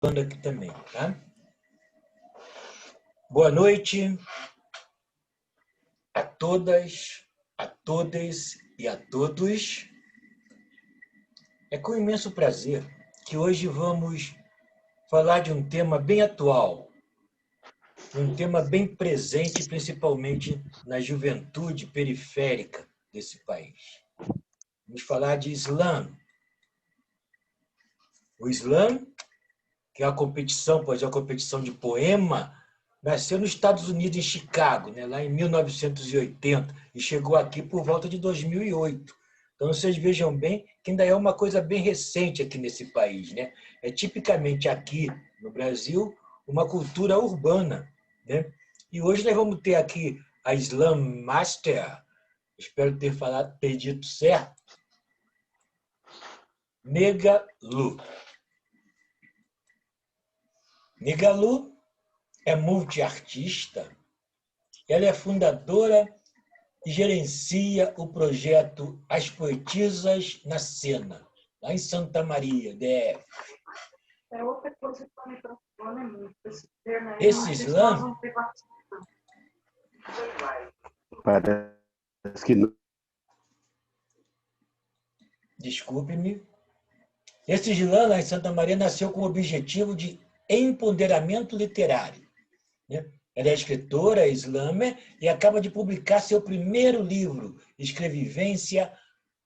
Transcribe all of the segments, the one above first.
aqui também, tá? Boa noite a todas, a todos e a todos. É com imenso prazer que hoje vamos falar de um tema bem atual, um tema bem presente, principalmente na juventude periférica desse país. Vamos falar de Islã. O Islã, que é a competição, pois é a competição de poema, nasceu nos Estados Unidos, em Chicago, né, lá em 1980, e chegou aqui por volta de 2008. Então, vocês vejam bem que ainda é uma coisa bem recente aqui nesse país, né? É tipicamente aqui no Brasil uma cultura urbana, né? E hoje nós vamos ter aqui a Slam Master, espero ter dito certo, Negalu. Negalu é multiartista, ela é fundadora e gerencia o projeto As Poetisas na Cena, lá em Santa Maria, DF. É outra coisa que me transforma muito. Esse slam, Parece que não. desculpe-me, esse slam lá em Santa Maria nasceu com o objetivo de empoderamento literário, né? Ela é escritora, slammer, e acaba de publicar seu primeiro livro, Escrevivência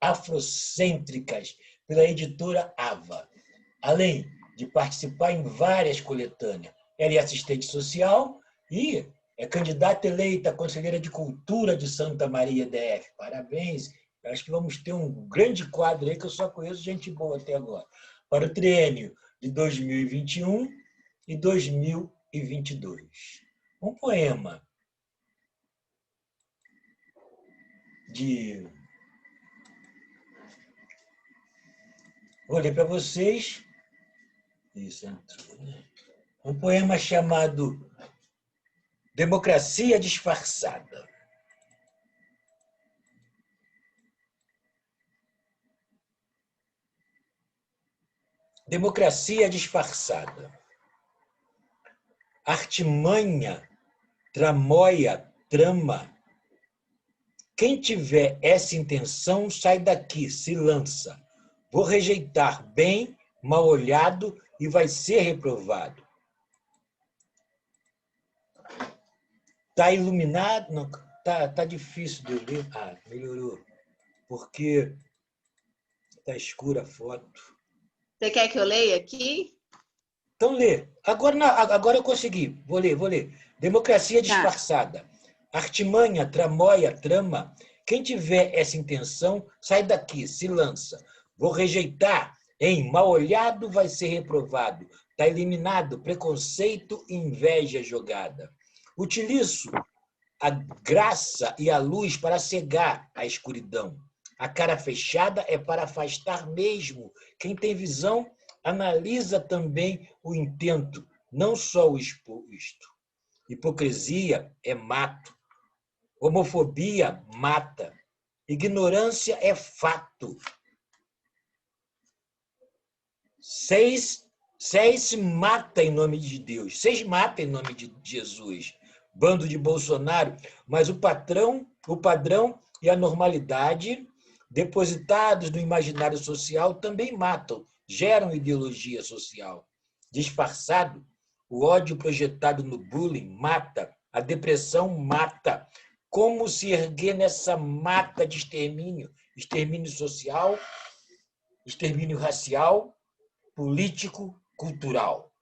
Afrocêntricas, pela editora Ava. Além de participar em várias coletâneas. Ela é assistente social e é candidata eleita a conselheira de cultura de Santa Maria DF. Parabéns. Eu acho que vamos ter um grande quadro aí, que eu só conheço gente boa até agora. Para o triênio de 2021 e 2022. Um poema de... Vou ler para vocês. Isso, um poema chamado Democracia Disfarçada. Democracia disfarçada. Artimanha, tramóia, trama. Quem tiver essa intenção, sai daqui, se lança. Vou rejeitar bem, mal olhado e vai ser reprovado. Está iluminado? Não, tá difícil de eu ler. Ah, melhorou. Porque está escura a foto. Você quer que eu leia aqui? Então lê. Agora eu consegui. Vou ler. Democracia disfarçada. Artimanha, tramóia, trama. Quem tiver essa intenção, sai daqui, se lança. Vou rejeitar, hein? Mal olhado vai ser reprovado. Está eliminado preconceito e inveja jogada. Utilizo a graça e a luz para cegar a escuridão. A cara fechada é para afastar mesmo. Quem tem visão analisa também o intento, não só o exposto. Hipocrisia é mato. Homofobia mata. Ignorância é fato. Seis se mata em nome de Deus. Seis mata em nome de Jesus. Bando de Bolsonaro. Mas o padrão e a normalidade depositados no imaginário social também matam, geram ideologia social. Disfarçado, o ódio projetado no bullying mata, a depressão mata. Como se erguer nessa mata de extermínio? Extermínio social, extermínio racial, político, cultural.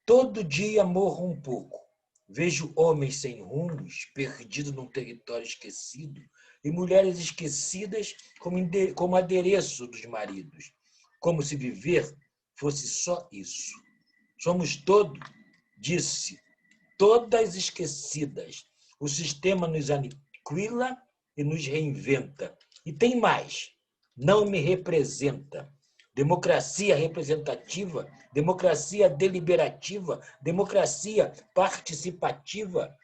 Todo dia morro um pouco. Vejo homens sem rumos, perdidos num território esquecido, e mulheres esquecidas como adereço dos maridos. Como se viver fosse só isso. Somos todas esquecidas. O sistema nos aniquila e nos reinventa. E tem mais, não me representa. Democracia representativa, democracia deliberativa, democracia participativa.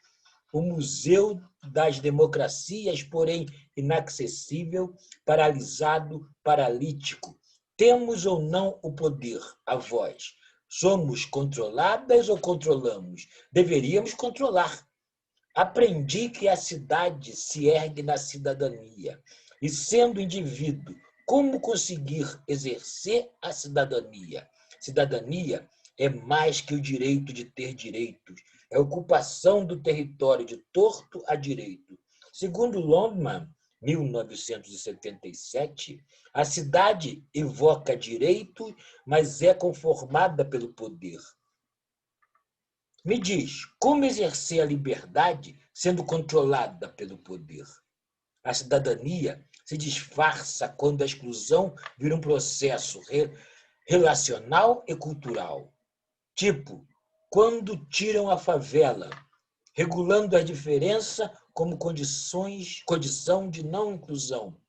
O Museu das Democracias, porém inacessível, paralisado, paralítico. Temos ou não o poder, a voz. Somos controladas ou controlamos? Deveríamos controlar. Aprendi que a cidade se ergue na cidadania. E, sendo indivíduo, como conseguir exercer a cidadania? Cidadania é mais que o direito de ter direitos. É a ocupação do território de torto a direito. Segundo Longman, 1977, a cidade evoca direito, mas é conformada pelo poder. Me diz, como exercer a liberdade sendo controlada pelo poder? A cidadania se disfarça quando a exclusão vira um processo relacional e cultural. Tipo, quando tiram a favela, regulando a diferença como condição de não inclusão,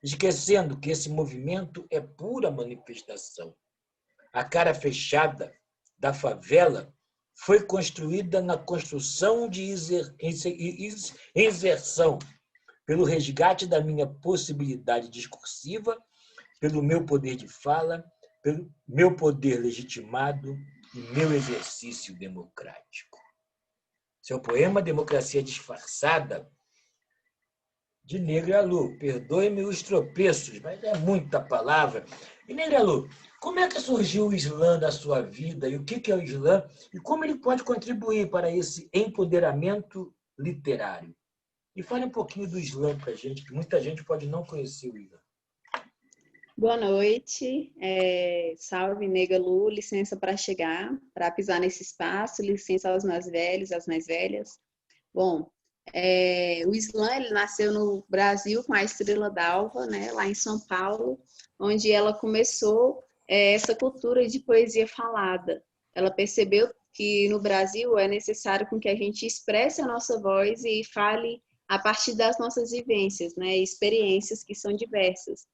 esquecendo que esse movimento é pura manifestação. A cara fechada da favela foi construída na construção de inserção, pelo resgate da minha possibilidade discursiva, pelo meu poder de fala, pelo meu poder legitimado e meu exercício democrático. Seu poema Democracia Disfarçada, de Negra Lu. Perdoe-me os tropeços, mas é muita palavra. E, Negra Lu, como é que surgiu o Islã na sua vida? E o que é o Islã? E como ele pode contribuir para esse empoderamento literário? E fale um pouquinho do Islã para a gente, que muita gente pode não conhecer o Islã. Boa noite, salve Nega Lu, licença para chegar, para pisar nesse espaço, licença aos mais velhos, às mais velhas. Bom, o Islã ele nasceu no Brasil com a Estrela d'Alva, né, lá em São Paulo, onde ela começou essa cultura de poesia falada. Ela percebeu que no Brasil é necessário com que a gente expresse a nossa voz e fale a partir das nossas vivências, né, experiências que são diversas.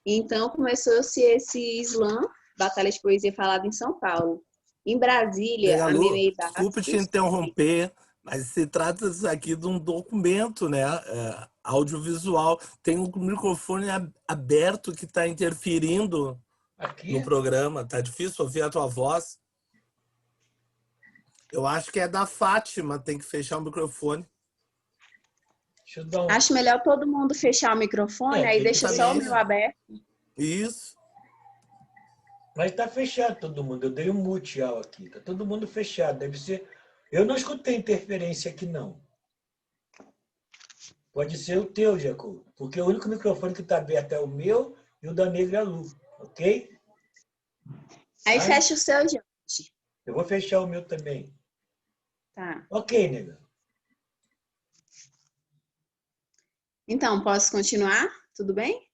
Então, começou-se esse Islã, Batalha de Poesia Falada em São Paulo. Em Brasília, a Lu, Memei desculpe te Bastos... interromper, mas se trata aqui de um documento, né, audiovisual. Tem um microfone aberto que está interferindo Aqui? no programa. Tá difícil ouvir a tua voz. Eu acho que é da Fátima, tem que fechar o microfone. Deixa eu dar um... Acho melhor todo mundo fechar o microfone, aí deixa só o meu aberto. Isso. Mas está fechado todo mundo. Eu dei um mute aqui. Está todo mundo fechado. Deve ser... Eu não escutei interferência aqui, não. Pode ser o teu, Jacob. Porque o único microfone que está aberto é o meu e o da Negra Lu. Ok? Aí fecha o seu, gente. Eu vou fechar o meu também. Tá. Ok, Negra. Então, posso continuar? Tudo bem?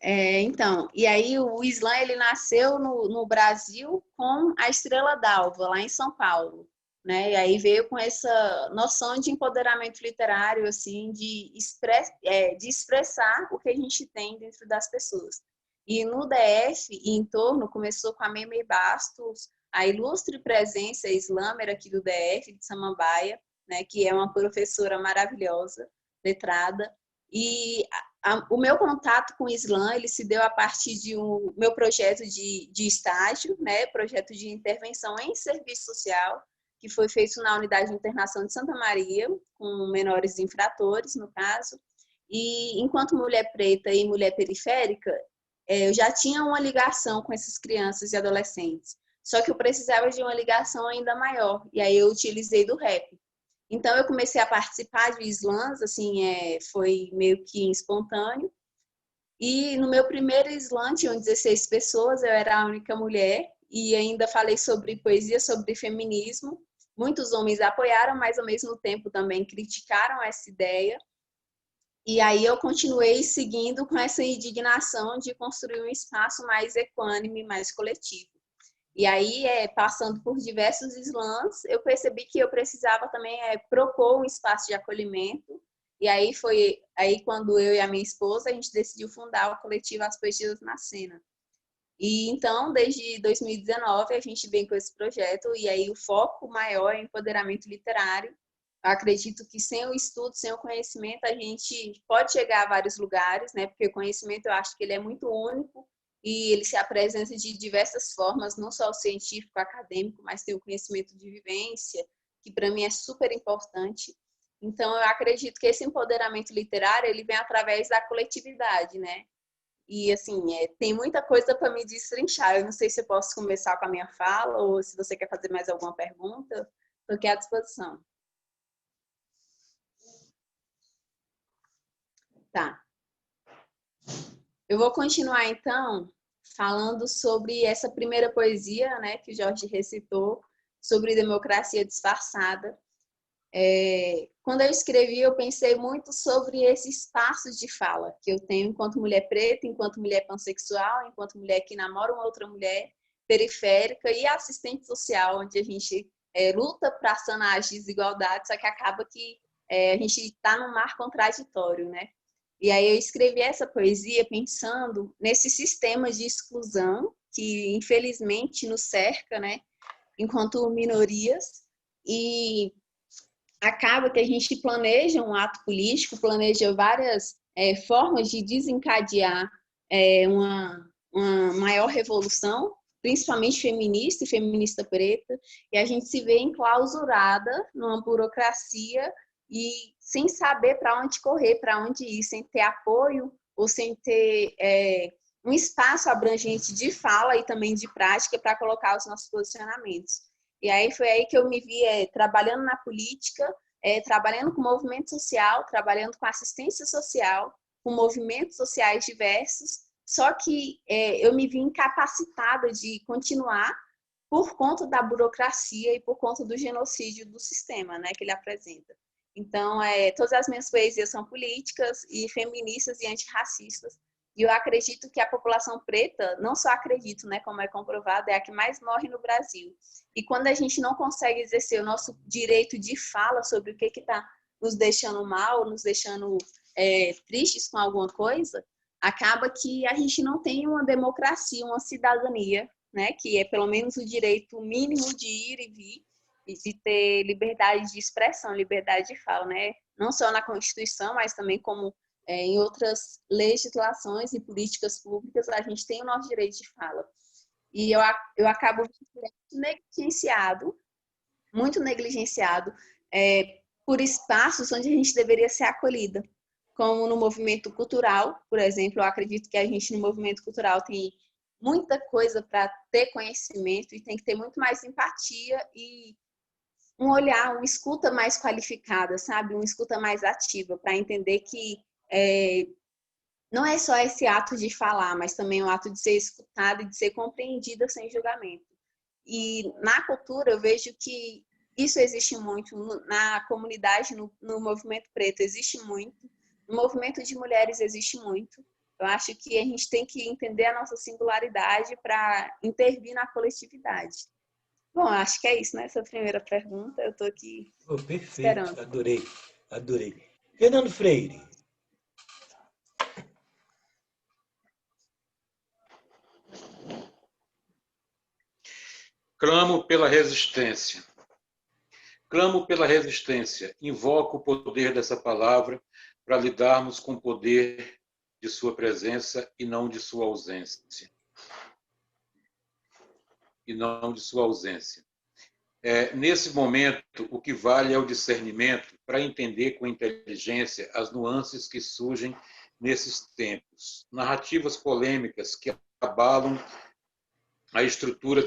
Então, e aí o Islã ele nasceu no Brasil com a Estrela d'Alva, lá em São Paulo, né? E aí veio com essa noção de empoderamento literário, assim, de expressar o que a gente tem dentro das pessoas. E no DF e em torno começou com a Memei Bastos, a ilustre presença islâmera aqui do DF, de Samambaia, né? Que é uma professora maravilhosa, letrada. E o meu contato com o Islã, ele se deu a partir de meu projeto de estágio, né, projeto de intervenção em serviço social, que foi feito na Unidade de Internação de Santa Maria, com menores infratores, no caso. E enquanto mulher preta e mulher periférica, eu já tinha uma ligação com essas crianças e adolescentes. Só que eu precisava de uma ligação ainda maior, e aí eu utilizei do rap. Então, eu comecei a participar de slams, assim, foi meio que espontâneo. E no meu primeiro slam, tinham 16 pessoas, eu era a única mulher, e ainda falei sobre poesia, sobre feminismo. Muitos homens apoiaram, mas ao mesmo tempo também criticaram essa ideia. E aí eu continuei seguindo com essa indignação de construir um espaço mais equânime, mais coletivo. E aí, passando por diversos slams, eu percebi que eu precisava também propor um espaço de acolhimento. E aí foi aí quando eu e a minha esposa, a gente decidiu fundar o coletivo As Poetias na Cena. E então, desde 2019, a gente vem com esse projeto, e aí o foco maior é empoderamento literário. Eu acredito que sem o estudo, sem o conhecimento, a gente pode chegar a vários lugares, né? Porque o conhecimento, eu acho que ele é muito único, e ele se apresenta de diversas formas, não só o científico, acadêmico, mas tem o conhecimento de vivência, que para mim é super importante. Então, eu acredito que esse empoderamento literário, ele vem através da coletividade, né? E, assim, tem muita coisa para me destrinchar. Eu não sei se eu posso começar com a minha fala ou se você quer fazer mais alguma pergunta, estou aqui à disposição. Tá. Eu vou continuar, então, falando sobre essa primeira poesia, né, que o Jorge recitou, sobre democracia disfarçada. Quando eu escrevi, eu pensei muito sobre esse espaço de fala que eu tenho enquanto mulher preta, enquanto mulher pansexual, enquanto mulher que namora uma outra mulher periférica e assistente social, onde a gente luta para sanar as desigualdades, só que acaba que a gente está num mar contraditório, né? E aí eu escrevi essa poesia pensando nesse sistema de exclusão que, infelizmente, nos cerca, né, enquanto minorias, e acaba que a gente planeja um ato político, planeja várias formas de desencadear uma maior revolução, principalmente feminista e feminista preta, e a gente se vê enclausurada numa burocracia e sem saber para onde correr, para onde ir, sem ter apoio ou sem ter um espaço abrangente de fala e também de prática para colocar os nossos posicionamentos. E aí foi aí que eu me vi trabalhando na política, trabalhando com movimento social, trabalhando com assistência social, com movimentos sociais diversos, só que eu me vi incapacitada de continuar por conta da burocracia e por conta do genocídio do sistema, né, que ele apresenta. Então, todas as minhas poesias são políticas e feministas e antirracistas. E eu acredito que a população preta, não só acredito, né, como é comprovado, é a que mais morre no Brasil. E quando a gente não consegue exercer o nosso direito de fala sobre o que está nos deixando mal, nos deixando tristes com alguma coisa, acaba que a gente não tem uma democracia, uma cidadania, né, que é pelo menos o direito mínimo de ir e vir, e de ter liberdade de expressão, liberdade de fala, né? Não só na Constituição, mas também como em outras legislações e políticas públicas, a gente tem o nosso direito de fala. E eu acabo muito negligenciado por espaços onde a gente deveria ser acolhida, como no movimento cultural, por exemplo. Eu acredito que a gente no movimento cultural tem muita coisa para ter conhecimento e tem que ter muito mais empatia e um olhar, uma escuta mais qualificada, sabe? Uma escuta mais ativa, para entender que não é só esse ato de falar, mas também o ato de ser escutada e de ser compreendida sem julgamento. E na cultura eu vejo que isso existe muito, na comunidade, no movimento preto existe muito, no movimento de mulheres existe muito. Eu acho que a gente tem que entender a nossa singularidade para intervir na coletividade. Bom, acho que é isso, né? Essa primeira pergunta. Eu estou aqui Perfeito, esperando. adorei. Fernando Freire. Clamo pela resistência. Clamo pela resistência. Invoco o poder dessa palavra para lidarmos com o poder de sua presença e não de sua ausência. Nesse momento, o que vale é o discernimento para entender com inteligência as nuances que surgem nesses tempos. Narrativas polêmicas que abalam a estrutura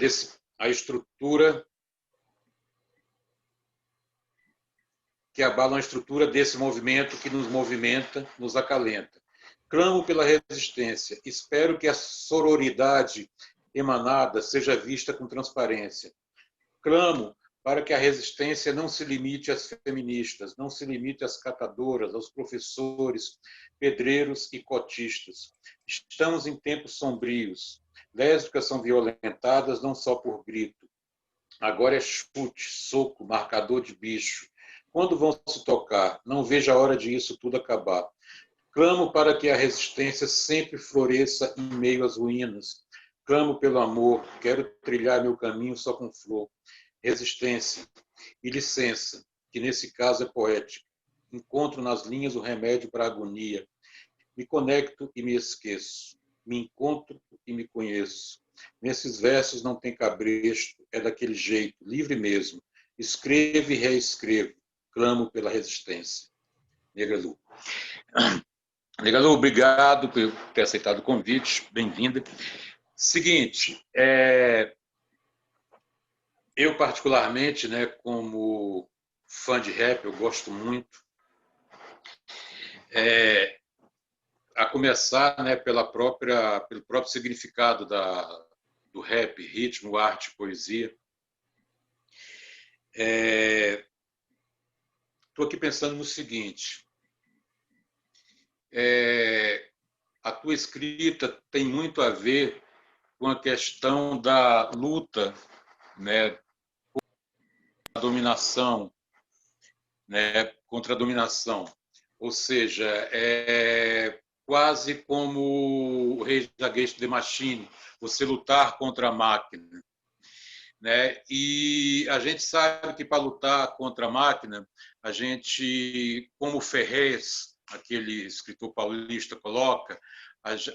desse movimento que nos movimenta, nos acalenta. Clamo pela resistência. Espero que a sororidade emanada seja vista com transparência. Clamo para que a resistência não se limite às feministas, não se limite às catadoras, aos professores, pedreiros e cotistas. Estamos em tempos sombrios. Lésbicas são violentadas não só por grito. Agora é chute, soco, marcador de bicho. Quando vão se tocar? Não vejo a hora de isso tudo acabar. Clamo para que a resistência sempre floresça em meio às ruínas. Clamo pelo amor, quero trilhar meu caminho só com flor. Resistência e licença, que nesse caso é poética. Encontro nas linhas o remédio para a agonia. Me conecto e me esqueço. me encontro e me conheço. Nesses versos não tem cabresto, é daquele jeito, livre mesmo. Escrevo e reescrevo, clamo pela resistência. Negra Lu. Negra Lu, obrigado por ter aceitado o convite, bem-vinda. Seguinte, eu particularmente, né, como fã de rap, eu gosto muito, a começar, né, pelo próprio significado do rap, ritmo, arte, poesia. Estou aqui pensando no seguinte, a tua escrita tem muito a ver com a questão da luta, né, contra a dominação, né, contra a dominação. Ou seja, é quase como o Rage Against the Machine, você lutar contra a máquina, né? E a gente sabe que para lutar contra a máquina, a gente, como Ferrez, aquele escritor paulista, coloca,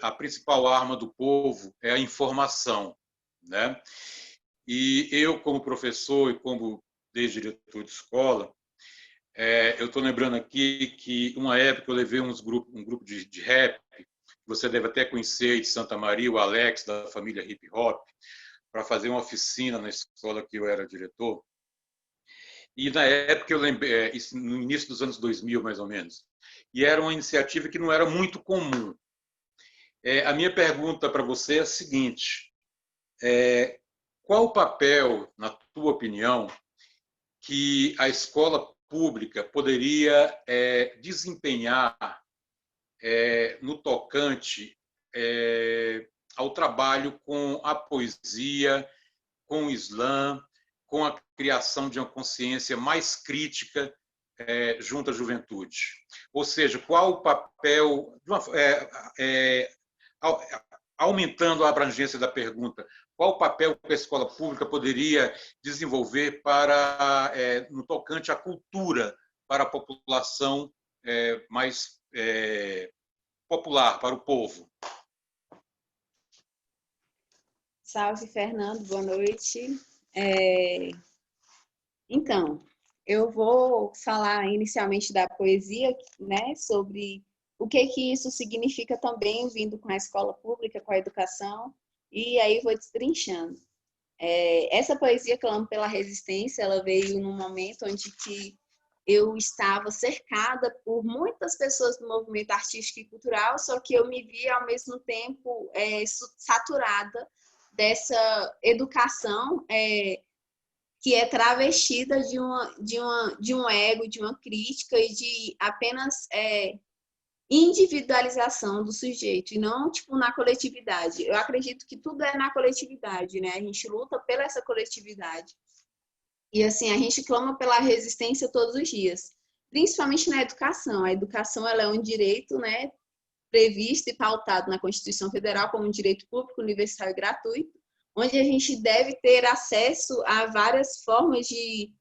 a principal arma do povo é a informação, né? E eu, como professor e como desde diretor de escola, eu estou lembrando aqui que uma época eu levei um grupo de rap, que você deve até conhecer, de Santa Maria, o Alex, da família Hip Hop, para fazer uma oficina na escola que eu era diretor. E na época eu lembrei, no início dos anos 2000, mais ou menos, e era uma iniciativa que não era muito comum. A minha pergunta para você é a seguinte, qual o papel, na tua opinião, que a escola pública poderia desempenhar no tocante ao trabalho com a poesia, com o Islã, com a criação de uma consciência mais crítica junto à juventude? Ou seja, qual o papel, aumentando a abrangência da pergunta, qual o papel que a escola pública poderia desenvolver no tocante à cultura para a população mais popular, para o povo? Salve, Fernando, boa noite. Então, eu vou falar inicialmente da poesia, né, sobre o que isso significa também vindo com a escola pública, com a educação, e aí vou destrinchando. Essa poesia Clamo pela Resistência, ela veio num momento onde que eu estava cercada por muitas pessoas do movimento artístico e cultural, só que eu me via ao mesmo tempo saturada dessa educação que é travestida de um ego, de uma crítica e de apenas individualização do sujeito, e não tipo na coletividade. Eu acredito que tudo é na coletividade, né? A gente luta pela essa coletividade. E assim, a gente clama pela resistência todos os dias, principalmente na educação. A educação, ela é um direito, né, previsto e pautado na Constituição Federal como um direito público, universal e gratuito, onde a gente deve ter acesso a várias formas de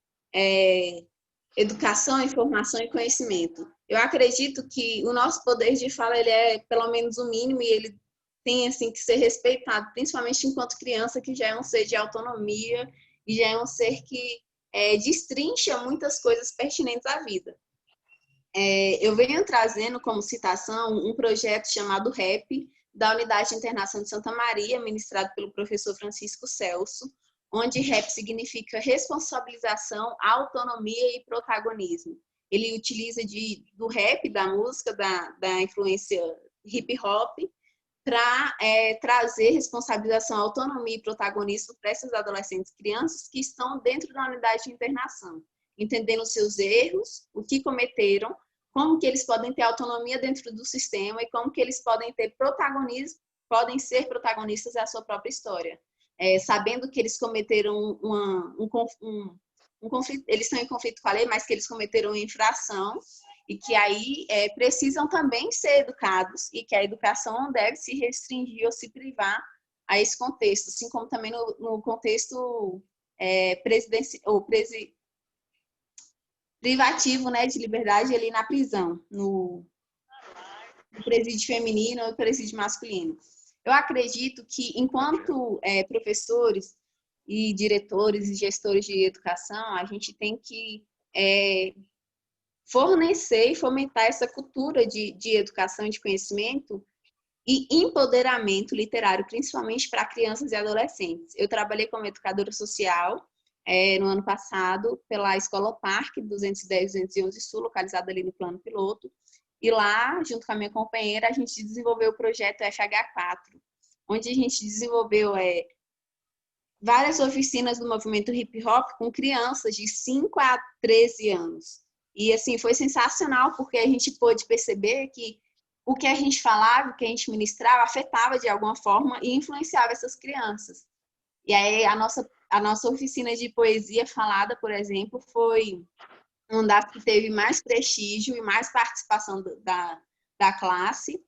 educação, informação e conhecimento. Eu acredito que o nosso poder de fala, ele é pelo menos o mínimo, e ele tem assim que ser respeitado, principalmente enquanto criança, que já é um ser de autonomia e já é um ser que destrincha muitas coisas pertinentes à vida. Eu venho trazendo como citação um projeto chamado REP, da Unidade de Internação de Santa Maria, ministrado pelo professor Francisco Celso, onde REP significa responsabilização, autonomia e protagonismo. Ele utiliza do rap, da música, da influência hip hop, para trazer responsabilização, autonomia e protagonismo para essas adolescentes e crianças que estão dentro da unidade de internação, entendendo os seus erros, o que cometeram, como que eles podem ter autonomia dentro do sistema e como que eles podem ter protagonismo, podem ser protagonistas da sua própria história. Sabendo que eles cometeram um conflito, eles estão em conflito com a lei, mas que eles cometeram uma infração e que aí precisam também ser educados, e que a educação não deve se restringir ou se privar a esse contexto, assim como também no contexto privativo, né, de liberdade ali na prisão, no presídio feminino ou presídio masculino. Eu acredito que, enquanto professores e diretores e gestores de educação, a gente tem que fornecer e fomentar essa cultura de educação e de conhecimento e empoderamento literário, principalmente para crianças e adolescentes. Eu trabalhei como educadora social no ano passado pela Escola Parque 210-211 Sul, localizada ali no Plano Piloto, e lá, junto com a minha companheira, a gente desenvolveu o projeto FH4, onde a gente desenvolveu várias oficinas do movimento hip hop com crianças de 5 a 13 anos. E assim, foi sensacional, porque a gente pôde perceber que o que a gente falava, o que a gente ministrava, afetava de alguma forma e influenciava essas crianças. E aí a nossa oficina de poesia falada, por exemplo, foi uma das que teve mais prestígio e mais participação da classe,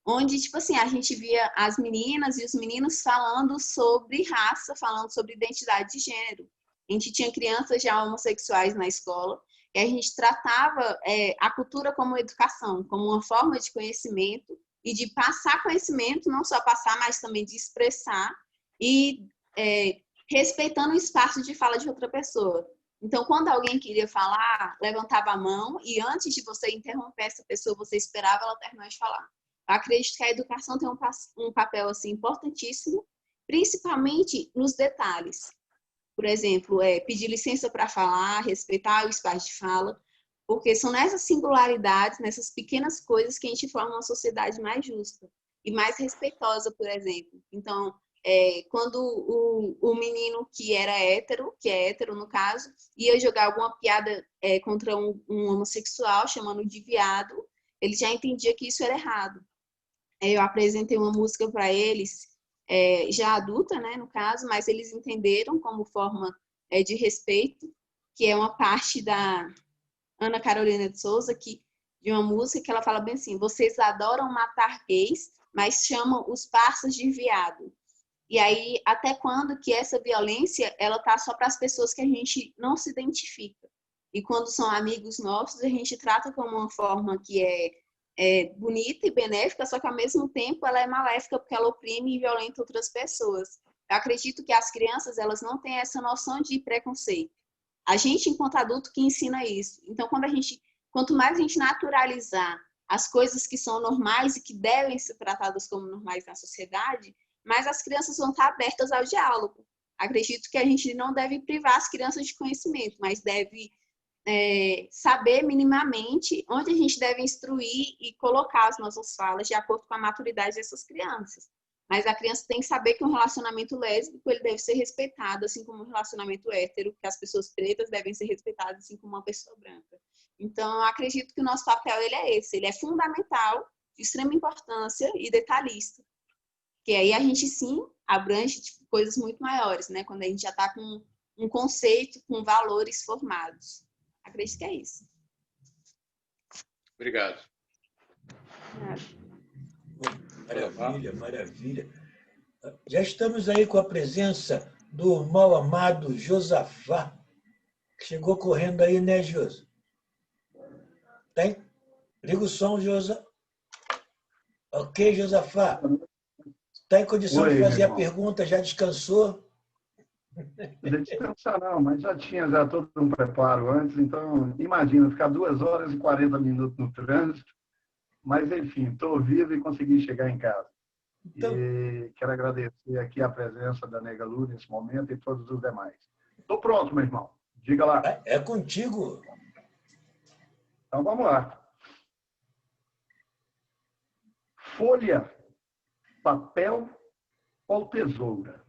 onde, tipo assim, a gente via as meninas e os meninos falando sobre raça, falando sobre identidade de gênero. A gente tinha crianças já homossexuais na escola, e a gente tratava a cultura como educação, como uma forma de conhecimento e de passar conhecimento, não só passar, mas também de expressar e respeitando o espaço de fala de outra pessoa. Então, quando alguém queria falar, levantava a mão e antes de você interromper essa pessoa, você esperava ela terminar de falar. Eu acredito que a educação tem um papel assim, importantíssimo, principalmente nos detalhes. Por exemplo, pedir licença para falar, respeitar o espaço de fala, porque são nessas singularidades, nessas pequenas coisas que a gente forma uma sociedade mais justa e mais respeitosa, por exemplo. Então, quando o menino que é hétero no caso, ia jogar alguma piada contra um homossexual, chamando de viado, ele já entendia que isso era errado. Eu apresentei uma música para eles, já adulta, né, no caso, mas eles entenderam como forma de respeito, que é uma parte da Ana Carolina de Souza, de uma música que ela fala bem assim: vocês adoram matar gays, mas chamam os parças de viado. E aí, até quando que essa violência, ela tá só para as pessoas que a gente não se identifica? E quando são amigos nossos, a gente trata como uma forma que é bonita e benéfica, só que ao mesmo tempo ela é maléfica porque ela oprime e violenta outras pessoas. Eu acredito que as crianças, elas não têm essa noção de preconceito. A gente, enquanto adulto, que ensina isso. Então, quanto mais a gente naturalizar as coisas que são normais e que devem ser tratadas como normais na sociedade, mais as crianças vão estar abertas ao diálogo. Acredito que a gente não deve privar as crianças de conhecimento, mas deve saber minimamente onde a gente deve instruir e colocar as nossas falas de acordo com a maturidade dessas crianças. Mas a criança tem que saber que um relacionamento lésbico ele deve ser respeitado, assim como um relacionamento hétero, que as pessoas pretas devem ser respeitadas, assim como uma pessoa branca. Então, eu acredito que o nosso papel ele é esse, ele é fundamental, de extrema importância e detalhista. Porque aí a gente, sim, abrange coisas muito maiores, né? Quando a gente já está com um conceito, com valores formados. Acredito que é isso. Obrigado. Maravilha, maravilha. Já estamos aí com a presença do mal amado Josafá. Chegou correndo aí, né, Josa? Tem? Liga o som, Josa. Ok, Josafá. Está em condição de fazer a pergunta? Já descansou? Não descansar não, mas já tinha todo um preparo antes, então imagina, ficar 2 horas e 40 minutos no trânsito, mas enfim, estou vivo e consegui chegar em casa. Então... E quero agradecer aqui a presença da Nega Lu nesse momento e todos os demais. Estou pronto, meu irmão. Diga lá. É contigo. Então vamos lá. Folha, papel ou tesoura?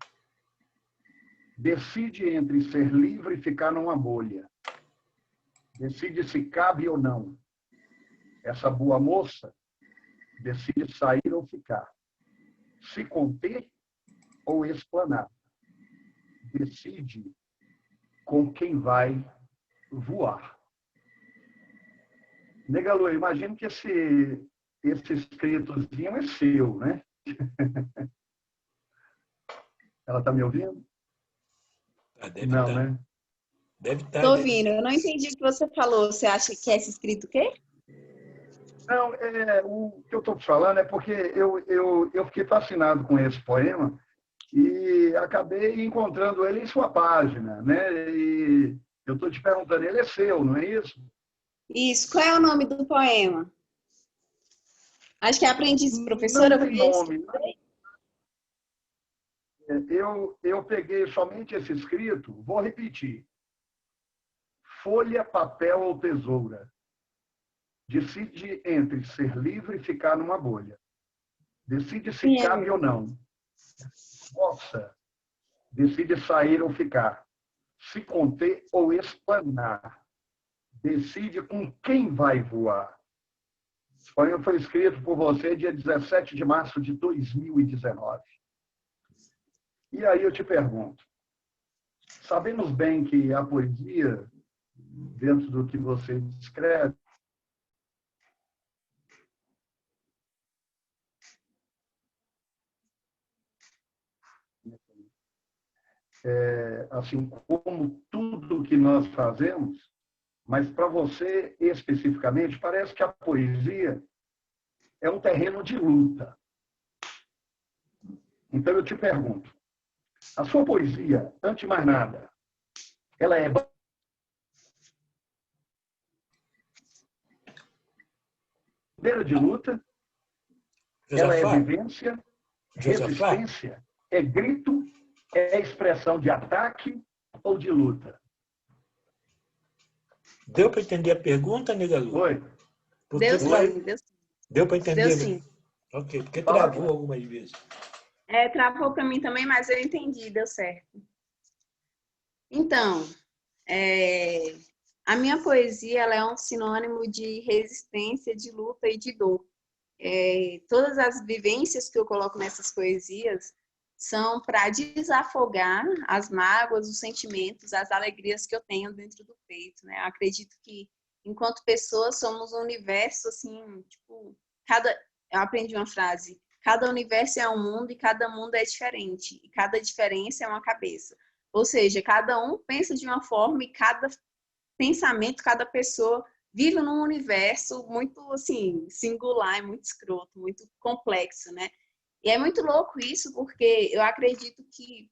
Decide entre ser livre e ficar numa bolha. Decide se cabe ou não. Essa boa moça decide sair ou ficar. Se conter ou explanar. Decide com quem vai voar. Nega Lu, imagino que esse escritozinho é seu, né? Ela está me ouvindo? Não, estar. né? Deve estar. Estou ouvindo. Eu não entendi o que você falou. Você acha que é esse escrito o quê? Não, o que eu estou falando é porque eu fiquei fascinado com esse poema e acabei encontrando ele em sua página, né? E eu estou te perguntando, ele é seu, não é isso? Isso. Qual é o nome do poema? Acho que é Aprendiz de Não Professora, tem foi esse que nome. eu falei? Eu peguei somente esse escrito, vou repetir. Folha, papel ou tesoura. Decide entre ser livre e ficar numa bolha. Decide se Sim, cabe ou não. Nossa, decide sair ou ficar. Se conter ou explanar. Decide com quem vai voar. Esse poema foi escrito por você dia 17 de março de 2019. E aí eu te pergunto, sabemos bem que a poesia, dentro do que você descreve, assim como tudo que nós fazemos, mas para você especificamente, parece que a poesia é um terreno de luta. Então eu te pergunto, a sua poesia, antes de mais nada, ela é bandeira de luta, ela é Josafá, vivência, Josafá, resistência, é grito, é expressão de ataque ou de luta? deu para entender a pergunta, Negalu? Oi? Porque Deu tra... sim, deu sim. Deu para Deu entender? sim. Ok, porque Fala. travou algumas vezes. Travou para mim também, mas eu entendi, deu certo. Então, a minha poesia ela é um sinônimo de resistência, de luta e de dor. Todas as vivências que eu coloco nessas poesias são para desafogar as mágoas, os sentimentos, as alegrias que eu tenho dentro do peito, né? Eu acredito que, enquanto pessoas, somos um universo, assim, tipo, eu aprendi uma frase, cada universo é um mundo e cada mundo é diferente, e cada diferença é uma cabeça. Ou seja, cada um pensa de uma forma e cada pensamento, cada pessoa vive num universo muito, assim, singular, muito escroto, muito complexo, né? E é muito louco isso, porque eu acredito que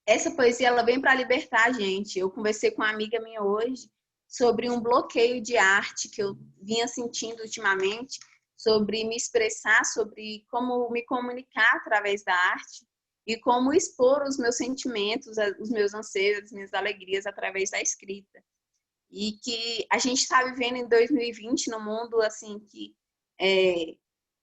essa poesia, ela vem para libertar a gente. Eu conversei com uma amiga minha hoje sobre um bloqueio de arte que eu vinha sentindo ultimamente, sobre me expressar, sobre como me comunicar através da arte e como expor os meus sentimentos, os meus anseios, as minhas alegrias através da escrita. E que a gente está vivendo em 2020 num mundo assim que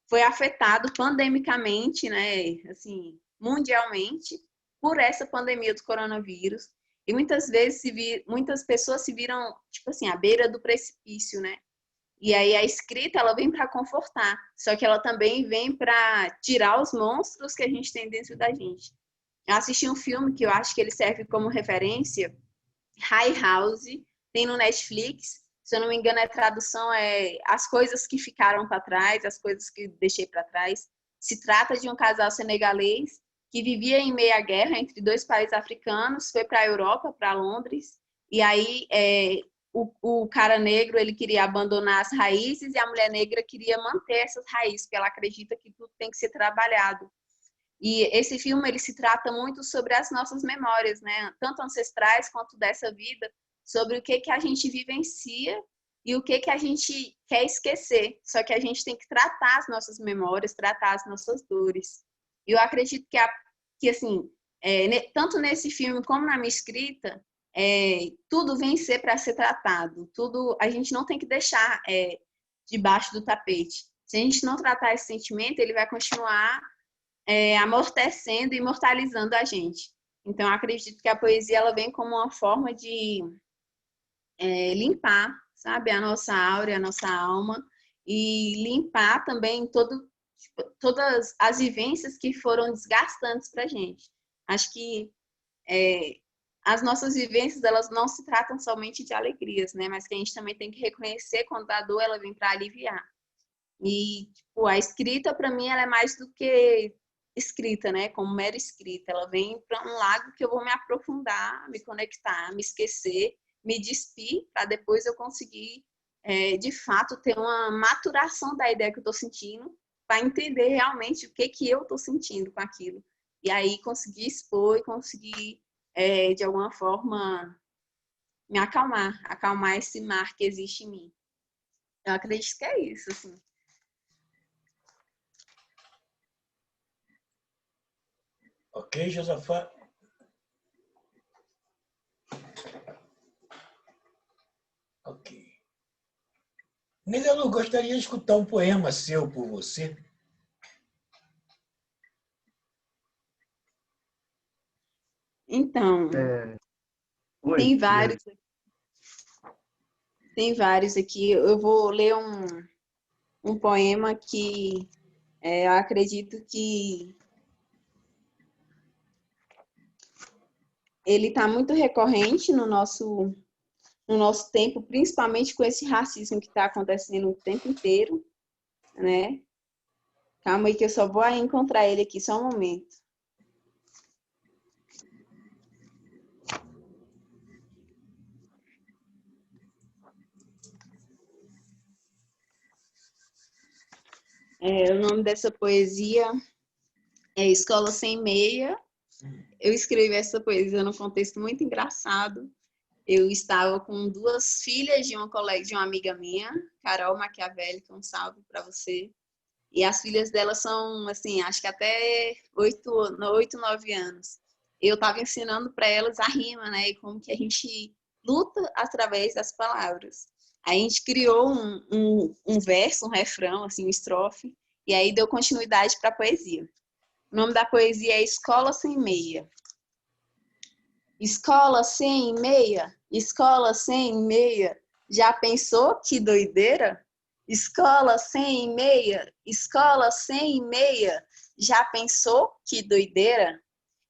foi afetado pandemicamente, né, assim, mundialmente, por essa pandemia do coronavírus. E muitas vezes muitas pessoas se viram, tipo assim, à beira do precipício, né? E aí a escrita, ela vem para confortar, só que ela também vem para tirar os monstros que a gente tem dentro da gente. Eu assisti um filme que eu acho que ele serve como referência, High House, tem no Netflix. Se eu não me engano, a tradução é As Coisas que Ficaram para Trás, As Coisas que Deixei para Trás. Se trata de um casal senegalês que vivia em meio à guerra entre dois países africanos, foi para a Europa, para Londres, e aí o cara negro ele queria abandonar as raízes e a mulher negra queria manter essas raízes, porque ela acredita que tudo tem que ser trabalhado. E esse filme ele se trata muito sobre as nossas memórias, né? Tanto ancestrais quanto dessa vida, sobre o que a gente vivencia e o que a gente quer esquecer. Só que a gente tem que tratar as nossas memórias, tratar as nossas dores. E eu acredito que assim, tanto nesse filme como na minha escrita, tudo vem para ser tratado. Tudo a gente não tem que deixar debaixo do tapete. Se a gente não tratar esse sentimento, ele vai continuar amortecendo e imortalizando a gente. Então, eu acredito que a poesia ela vem como uma forma de limpar, sabe, a nossa áurea, a nossa alma, e limpar também todas as vivências que foram desgastantes para a gente. Acho que as nossas vivências elas não se tratam somente de alegrias, né? Mas que a gente também tem que reconhecer quando a dor ela vem para aliviar. E tipo, a escrita para mim ela é mais do que escrita, né? Como mera escrita, ela vem para um lado que eu vou me aprofundar, me conectar, me esquecer, me despir para depois eu conseguir de fato, ter uma maturação da ideia que eu estou sentindo, para entender realmente o que eu estou sentindo com aquilo. E aí conseguir expor e conseguir, de alguma forma, me acalmar esse mar que existe em mim. Eu acredito que é isso, assim. Ok, Josafá? Ok. Nilelu, gostaria de escutar um poema seu por você. Então, Oi, tem vários aqui. Eu vou ler um poema que eu acredito que ele está muito recorrente no nosso tempo, principalmente com esse racismo que está acontecendo o tempo inteiro, né? Calma aí que eu só vou encontrar ele aqui, só um momento. O nome dessa poesia é Escola Sem Meia. Eu escrevi essa poesia num contexto muito engraçado. Eu estava com 2 filhas de uma colega, de uma amiga minha, Carol Maquiavélica, um salve para você. E as filhas dela são, assim, acho que até 8, 9 anos. Eu estava ensinando para elas a rima, né? E como que a gente luta através das palavras. Aí a gente criou um verso, um refrão, assim, um estrofe, e aí deu continuidade para a poesia. O nome da poesia é Escola Sem Meia. Escola sem meia, escola sem meia, já pensou que doideira? Escola sem meia, escola sem meia, já pensou que doideira?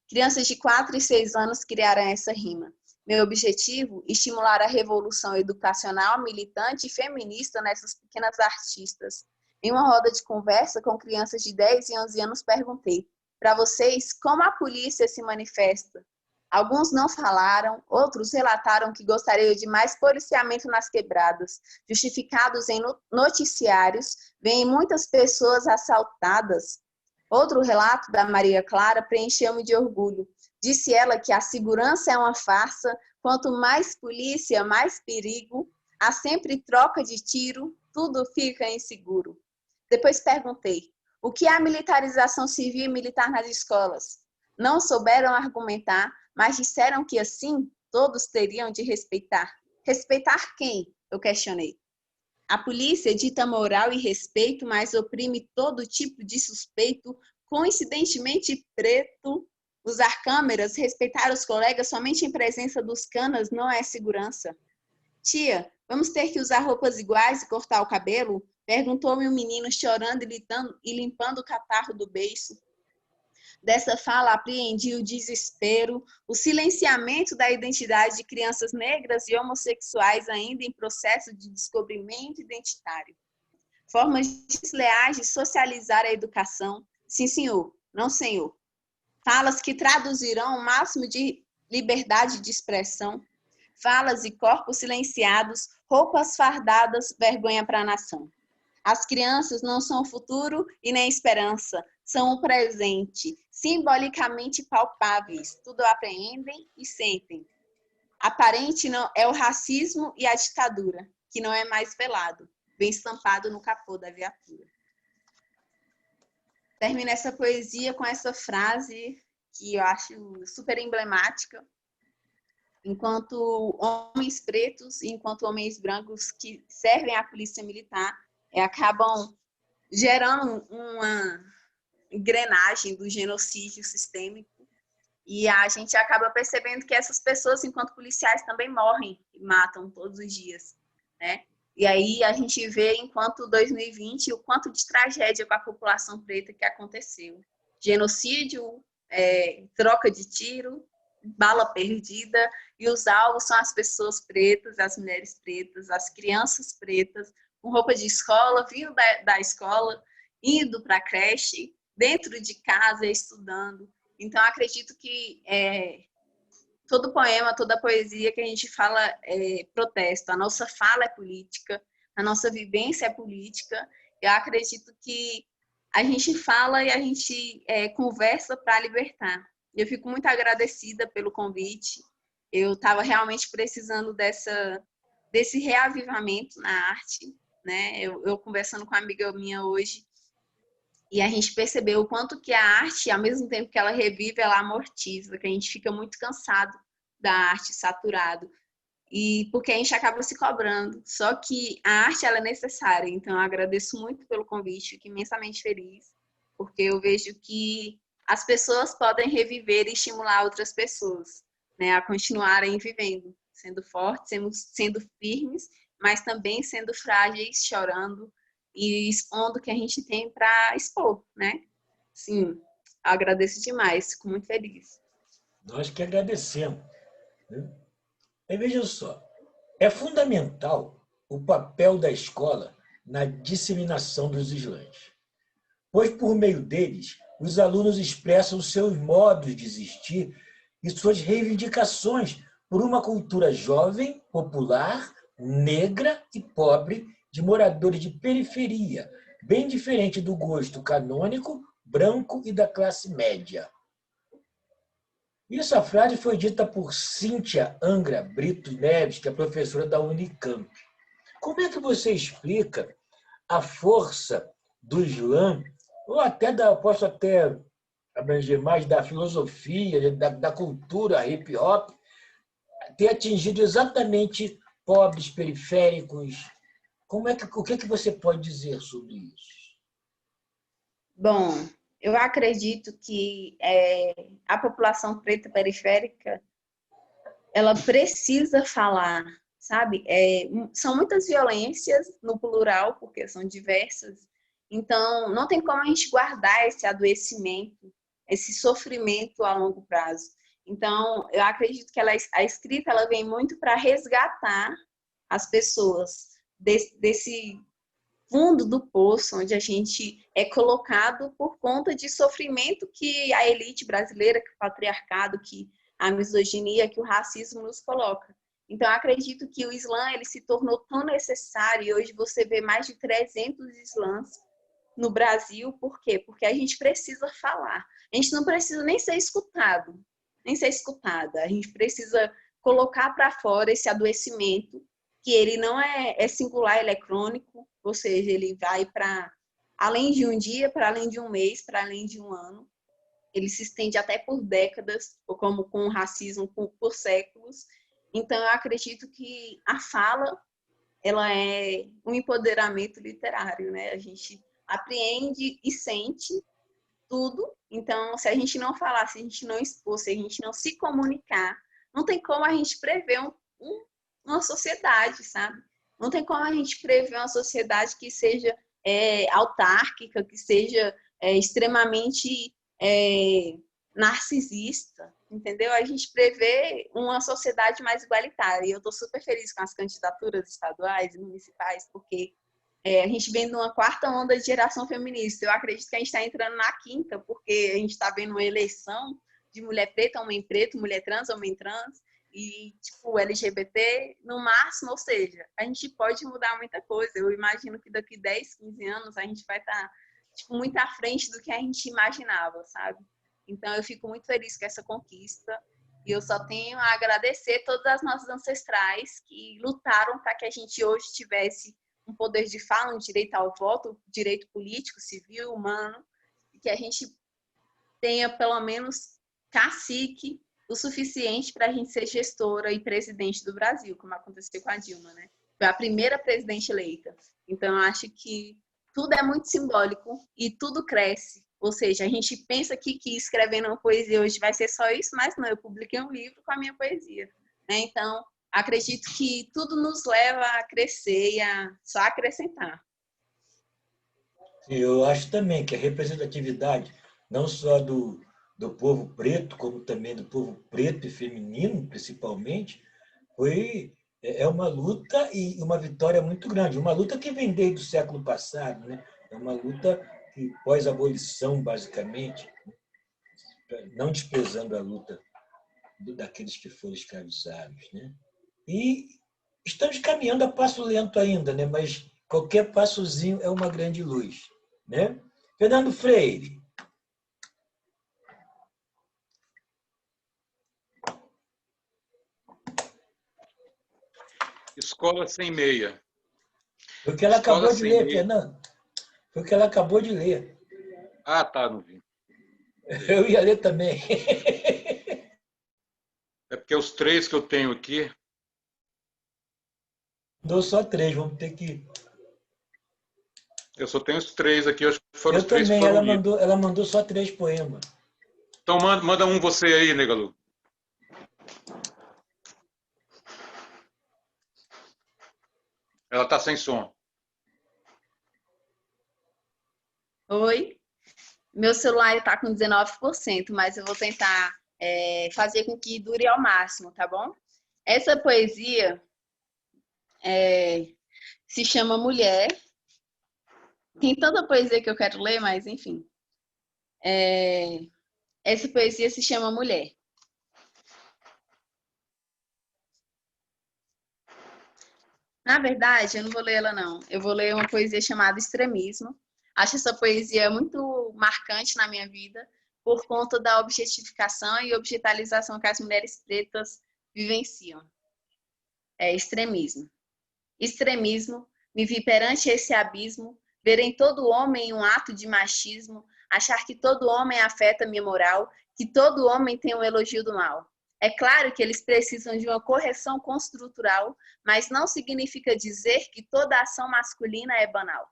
Crianças de 4 e 6 anos criaram essa rima. Meu objetivo, estimular a revolução educacional, militante e feminista nessas pequenas artistas. Em uma roda de conversa com crianças de 10 e 11 anos, perguntei: para vocês, como a polícia se manifesta? Alguns não falaram, outros relataram que gostariam de mais policiamento nas quebradas. Justificados em noticiários, veem muitas pessoas assaltadas. Outro relato da Maria Clara preencheu-me de orgulho. Disse ela que a segurança é uma farsa, quanto mais polícia, mais perigo, há sempre troca de tiro, tudo fica inseguro. Depois perguntei: o que é a militarização civil e militar nas escolas? Não souberam argumentar, mas disseram que assim todos teriam de respeitar. Respeitar quem? Eu questionei. A polícia dita moral e respeito, mas oprime todo tipo de suspeito, coincidentemente preto. Usar câmeras, respeitar os colegas somente em presença dos canas não é segurança. Tia, vamos ter que usar roupas iguais e cortar o cabelo? Perguntou-me um menino chorando e limpando o catarro do beiço. Dessa fala apreendi o desespero, o silenciamento da identidade de crianças negras e homossexuais ainda em processo de descobrimento identitário. Formas desleais de socializar a educação. Sim, senhor. Não, senhor. Falas que traduzirão o máximo de liberdade de expressão. Falas e corpos silenciados, roupas fardadas, vergonha para a nação. As crianças não são o futuro e nem esperança, são o presente, simbolicamente palpáveis, tudo apreendem e sentem. Aparente não é o racismo e a ditadura, que não é mais velado, vem estampado no capô da viatura. Termino essa poesia com essa frase que eu acho super emblemática. Enquanto homens pretos e enquanto homens brancos que servem à polícia militar acabam gerando uma engrenagem do genocídio sistêmico e a gente acaba percebendo que essas pessoas, enquanto policiais, também morrem e matam todos os dias, né? E aí a gente vê, enquanto 2020, o quanto de tragédia com a população preta que aconteceu. Genocídio, troca de tiro, bala perdida, e os alvos são as pessoas pretas, as mulheres pretas, as crianças pretas, com roupa de escola, vindo da escola, indo para a creche, dentro de casa, estudando. Então, acredito que todo poema, toda poesia que a gente fala é protesto. A nossa fala é política, a nossa vivência política. Eu acredito que a gente fala e a gente conversa para libertar. Eu fico muito agradecida pelo convite. Eu estava realmente precisando desse reavivamento na arte, né? Eu conversando com uma amiga minha hoje, e a gente percebeu o quanto que a arte, ao mesmo tempo que ela revive, ela amortiza, que a gente fica muito cansado da arte, saturado. E porque a gente acaba se cobrando. Só que a arte, ela é necessária. Então, eu agradeço muito pelo convite, fico imensamente feliz, porque eu vejo que as pessoas podem reviver e estimular outras pessoas, né, a continuarem vivendo, sendo fortes, sendo firmes, mas também sendo frágeis, chorando e expondo o que a gente tem para expor, né? Sim, agradeço demais, fico muito feliz. Nós que agradecemos, né? E veja só, é fundamental o papel da escola na disseminação dos slams, pois por meio deles os alunos expressam seus modos de existir e suas reivindicações por uma cultura jovem, popular, negra e pobre de moradores de periferia, bem diferente do gosto canônico, branco e da classe média. Essa frase foi dita por Cíntia Angra Brito Neves, que é professora da Unicamp. Como é que você explica a força do Slam, ou posso até abranger mais da filosofia, da cultura hip hop, ter atingido exatamente pobres, periféricos? O que você pode dizer sobre isso? Bom, eu acredito que a população preta periférica, ela precisa falar, sabe? São muitas violências no plural, porque são diversas. Então, não tem como a gente guardar esse adoecimento, esse sofrimento a longo prazo. Então, eu acredito que a escrita ela vem muito para resgatar as pessoas desse fundo do poço, onde a gente é colocado por conta de sofrimento que a elite brasileira, que o patriarcado, que a misoginia, que o racismo nos coloca. Então, eu acredito que o Slam ele se tornou tão necessário, e hoje você vê mais de 300 slams no Brasil. Por quê? Porque a gente precisa falar. A gente não precisa nem ser escutado, nem ser escutada. A gente precisa colocar para fora esse adoecimento, que ele não é singular, ele é crônico, ou seja, ele vai para além de um dia, para além de um mês, para além de um ano. Ele se estende até por décadas, ou como com o racismo, por séculos. Então, eu acredito que a fala, ela é um empoderamento literário, né? A gente apreende e sente tudo. Então, se a gente não falar, se a gente não expor, se a gente não se comunicar, não tem como a gente prever uma sociedade, sabe? Não tem como a gente prever uma sociedade que seja autárquica, que seja extremamente narcisista, entendeu? A gente prevê uma sociedade mais igualitária. E eu estou super feliz com as candidaturas estaduais e municipais, porque a gente vem de uma quarta onda de geração feminista. Eu acredito que a gente está entrando na quinta, porque a gente está vendo uma eleição de mulher preta, homem preto, mulher trans, homem trans, e tipo LGBT no máximo. Ou seja, a gente pode mudar muita coisa. Eu imagino que daqui 10, 15 anos a gente vai estar muito à frente do que a gente imaginava, sabe? Então eu fico muito feliz com essa conquista, e eu só tenho a agradecer todas as nossas ancestrais que lutaram para que a gente hoje tivesse um poder de fala, um direito ao voto, direito político, civil, humano, e que a gente tenha pelo menos cacique o suficiente para a gente ser gestora e presidente do Brasil, como aconteceu com a Dilma, né? Foi a primeira presidente eleita. Então, eu acho que tudo é muito simbólico e tudo cresce. Ou seja, a gente pensa que escrevendo uma poesia hoje vai ser só isso, mas não, eu publiquei um livro com a minha poesia, né? Então, acredito que tudo nos leva a crescer e a só acrescentar. Eu acho também que a representatividade, não só do povo preto, como também do povo preto e feminino, principalmente, é uma luta e uma vitória muito grande. Uma luta que vem desde o século passado, né? É uma luta que pós-abolição, basicamente, não desprezando a luta daqueles que foram escravizados, né? E Estamos caminhando a passo lento ainda, né? Mas qualquer passozinho é uma grande luz, né? Fernando Freire. Escola sem meia. Foi o que ela Escola acabou de sem ler, meia. Fernando. Foi o que ela acabou de ler. Ah, tá, não vi. Eu ia ler também. É porque os 3 que eu tenho aqui, Dou só 3, vamos ter que... eu só tenho os 3 aqui, acho que foram os Eu 3 que também, foram lidos. ela mandou só 3 poemas. Então manda um você aí, Negalu. Ela tá sem som. Oi? Meu celular está com 19%, mas eu vou tentar fazer com que dure ao máximo, tá bom? Essa poesia se chama Mulher. Tem tanta poesia que eu quero ler, mas enfim. Essa poesia se chama Mulher. Na verdade, eu não vou ler ela, não. Eu vou ler uma poesia chamada Extremismo. Acho essa poesia muito marcante na minha vida por conta da objetificação e objetalização que as mulheres pretas vivenciam. Extremismo. Extremismo, me vi perante esse abismo, ver em todo homem um ato de machismo, achar que todo homem afeta minha moral, que todo homem tem um elogio do mal. É claro que eles precisam de uma correção construtural, mas não significa dizer que toda ação masculina é banal.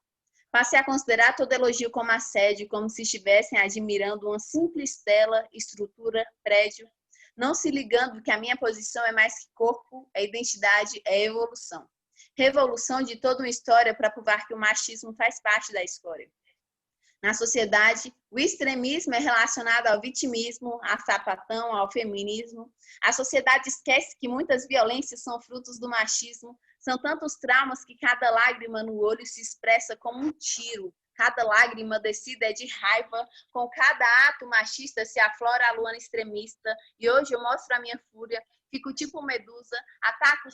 Passei a considerar todo elogio como assédio, como se estivessem admirando uma simples tela, estrutura, prédio, não se ligando que a minha posição é mais que corpo, é identidade, é evolução. Revolução de toda uma história para provar que o machismo faz parte da história. Na sociedade, o extremismo é relacionado ao vitimismo, a sapatão, ao feminismo. A sociedade esquece que muitas violências são frutos do machismo. São tantos traumas que cada lágrima no olho se expressa como um tiro. Cada lágrima descida é de raiva. Com cada ato machista se aflora a luana extremista. E hoje eu mostro a minha fúria. Fico tipo Medusa, ataco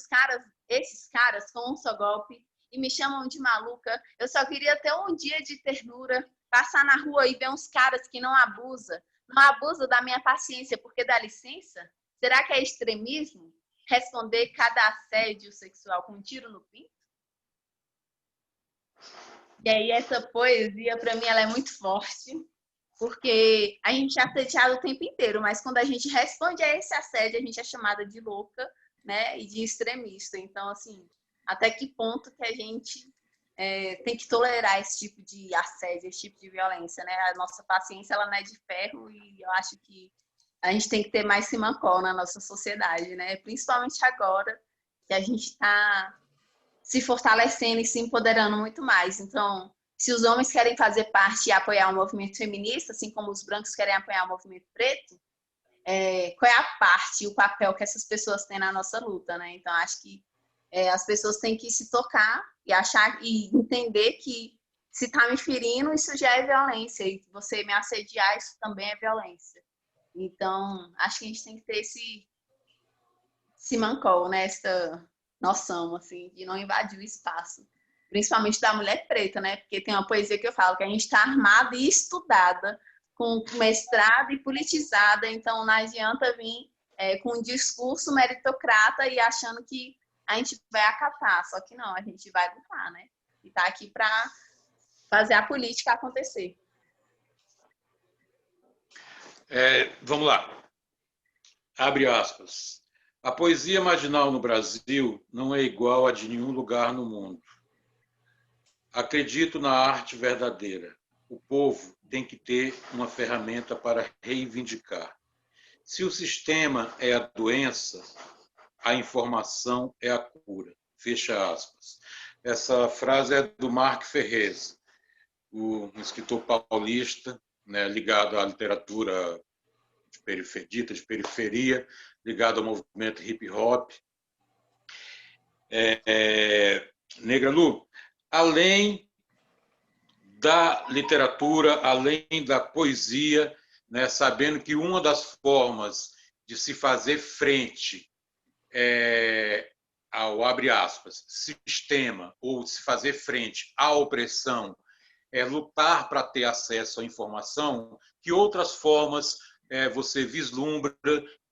esses caras com um só golpe e me chamam de maluca. Eu só queria ter um dia de ternura, passar na rua e ver uns caras que não abusa da minha paciência, porque dá licença? Será que é extremismo? Responder cada assédio sexual com um tiro no pinto? E aí essa poesia, para mim, ela é muito forte, porque a gente é assediado o tempo inteiro, mas quando a gente responde a esse assédio, a gente é chamada de louca, né, e de extremista. Então, assim, até que ponto que a gente tem que tolerar esse tipo de assédio, esse tipo de violência, né? A nossa paciência, ela não é de ferro e eu acho que a gente tem que ter mais simancol na nossa sociedade, né? Principalmente agora que a gente está se fortalecendo e se empoderando muito mais. Então, se os homens querem fazer parte e apoiar o movimento feminista, assim como os brancos querem apoiar o movimento preto, qual é a parte e o papel que essas pessoas têm na nossa luta, né? Então, acho que as pessoas têm que se tocar e achar e entender que se está me ferindo, isso já é violência. E você me assediar, isso também é violência. Então, acho que a gente tem que ter esse simancol, né? Essa noção, assim, de não invadir o espaço. Principalmente da mulher preta, né? Porque tem uma poesia que eu falo que a gente está armada e estudada, com mestrado e politizada, então não adianta vir com um discurso meritocrata e achando que a gente vai acatar, só que não, a gente vai lutar, né? E tá aqui para fazer a política acontecer. Vamos lá. Abre aspas. A poesia marginal no Brasil não é igual a de nenhum lugar no mundo. Acredito na arte verdadeira. O povo tem que ter uma ferramenta para reivindicar. Se o sistema é a doença, a informação é a cura. Fecha aspas. Essa frase é do Marc Ferrez, um escritor paulista, né, ligado à literatura dita de periferia, ligado ao movimento hip hop. Negra Lu, além da literatura, além da poesia, né, sabendo que uma das formas de se fazer frente ao, abre aspas, sistema, ou se fazer frente à opressão, lutar para ter acesso à informação, que outras formas você vislumbra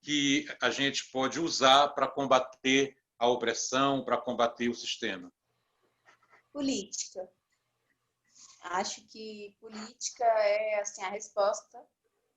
que a gente pode usar para combater a opressão, para combater o sistema? Política. Acho que política é assim, a resposta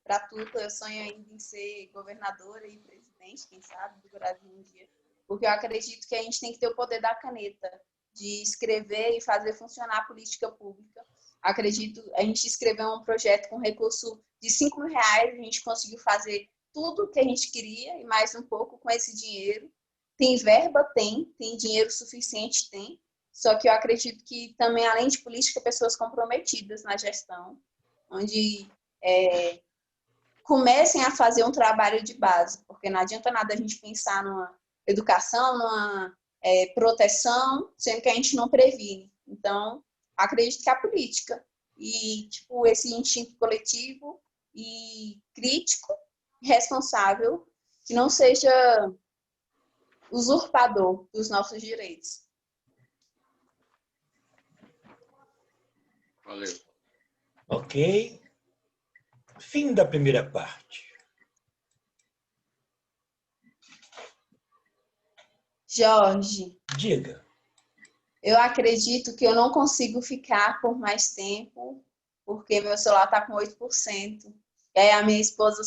para tudo. Eu sonho ainda em ser governadora e presidente, quem sabe, do Brasil um dia. Porque eu acredito que a gente tem que ter o poder da caneta, de escrever e fazer funcionar a política pública. Acredito, a gente escreveu um projeto com recurso de R$5.000, a gente conseguiu fazer tudo o que a gente queria e mais um pouco com esse dinheiro. Tem verba? Tem dinheiro suficiente? Tem. Só que eu acredito que também, além de política, pessoas comprometidas na gestão, onde comecem a fazer um trabalho de base, porque não adianta nada a gente pensar numa educação, numa proteção, sendo que a gente não previne. Então, acredito que a política e esse instinto coletivo e crítico, responsável, que não seja usurpador dos nossos direitos. Valeu. Ok. Fim da primeira parte. Jorge, Diga. eu acredito que eu não consigo ficar por mais tempo, porque meu celular está com 8%. E aí a minha esposa